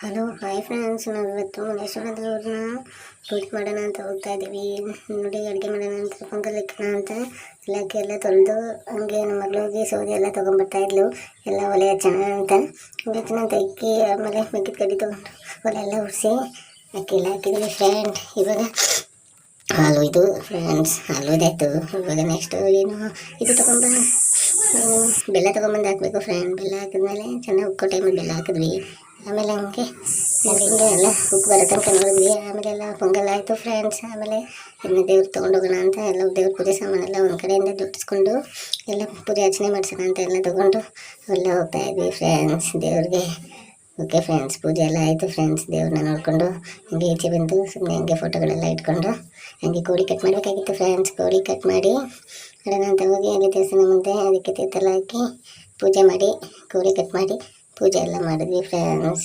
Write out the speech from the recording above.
Hello hi friends, ನಾವು ಇವತ್ತು ಮುನೇಶ್ವರದವ್ರನ್ನ ಪೂಜೆ ಮಾಡೋಣ ಅಂತ ಹೋಗ್ತಾ ಇದ್ದೀವಿ. ನೋಡಿ, ಅಡುಗೆ ಮಾಡೋಣ ಅಂತ ಪೊಂಗಲ್ ಇಕ್ಕೋಣ ಅಂತ ಎಲ್ಲ ತೊಳೆದು ಹಂಗೆ ನಮ್ಮ ಮಗಳಿಗೆ ಸೌದೆ ಎಲ್ಲ ತೊಗೊಂಬರ್ತಾ ಇದ್ಲು. ಎಲ್ಲ ಒಲೆ ಹಚ್ಚೋಣ ಅಂತ ಇಕ್ಕಿ ಆಮೇಲೆ ಮೆಕ್ಕಿದ ಕಡ್ಡಿ ತೊಗೊಂಡು ಒಲೆ ಎಲ್ಲ ಉಡಿಸಿ ಅಕ್ಕಿ ಎಲ್ಲ ಹಾಕಿದ್ವಿ ಫ್ರೆಂಡ್. ಇವಾಗ ಹಾಲು ಇದು ಫ್ರೆಂಡ್ಸ್, ಹಾಲುದಾಯ್ತು. ಇವಾಗ ನೆಕ್ಸ್ಟ್ ಏನು ಇದು ಬೆಲ್ಲ ತೊಗೊಂಬಂದು ಹಾಕಬೇಕು ಫ್ರೆಂಡ್. ಬೆಲ್ಲ ಹಾಕಿದ್ಮೇಲೆ ಚೆನ್ನಾಗಿ ಉಕ್ಕೋ ಟೈಮಲ್ಲಿ ಬೆಲ್ಲ ಹಾಕಿದ್ವಿ. ಆಮೇಲೆ ಹಂಗೆ ಎಲ್ಲ ಉಪ್ಪು ಬರೋ ತನಕ ನೋಡಿದ್ವಿ. ಆಮೇಲೆ ಎಲ್ಲ ಪೊಂಗಲ್ ಆಯಿತು ಫ್ರೆಂಡ್ಸ್. ಆಮೇಲೆ ಇನ್ನು ದೇವ್ರು ತೊಗೊಂಡೋಗೋಣ ಅಂತ ಎಲ್ಲ ದೇವ್ರ ಪೂಜೆ ಸಾಮಾನೆಲ್ಲ ಒಂದು ಕಡೆಯಿಂದ ಜೋಡಿಸ್ಕೊಂಡು ಎಲ್ಲ ಪೂಜೆ ಅರ್ಚನೆ ಮಾಡ್ಸೋಣ ಅಂತ ಎಲ್ಲ ತೊಗೊಂಡು ಎಲ್ಲ ಹೋಗ್ತಾಯಿದ್ವಿ ಫ್ರೆಂಡ್ಸ್ ದೇವ್ರಿಗೆ. ಓಕೆ ಫ್ರೆಂಡ್ಸ್, ಪೂಜೆ ಎಲ್ಲ ಆಯಿತು ಫ್ರೆಂಡ್ಸ್. ದೇವ್ರನ್ನ ನೋಡಿಕೊಂಡು ಹಂಗೆ ಈಚೆ ಬಂದು ಸುಮ್ಮನೆ ಹಂಗೆ ಫೋಟೋಗಳೆಲ್ಲ ಇಟ್ಕೊಂಡು ಹಂಗೆ ಕೋಳಿ ಕಟ್ ಮಾಡಬೇಕಾಗಿತ್ತು ಫ್ರೆಂಡ್ಸ್. ಕೋಳಿ ಕಟ್ ಮಾಡಿ ಇಡೋಣ ಅಂತ ಹೋಗಿ ಅಲ್ಲಿ ದೇವಸ್ಥಾನ ಮುಂದೆ ಅದಕ್ಕೆ ತೀರ್ಥೆಲ್ಲ ಹಾಕಿ ಪೂಜೆ ಮಾಡಿ ಕೋಳಿ ಕಟ್ ಮಾಡಿ ಪೂಜೆ ಎಲ್ಲ ಮಾಡಿದ್ವಿ ಫ್ರೆಂಡ್ಸ್.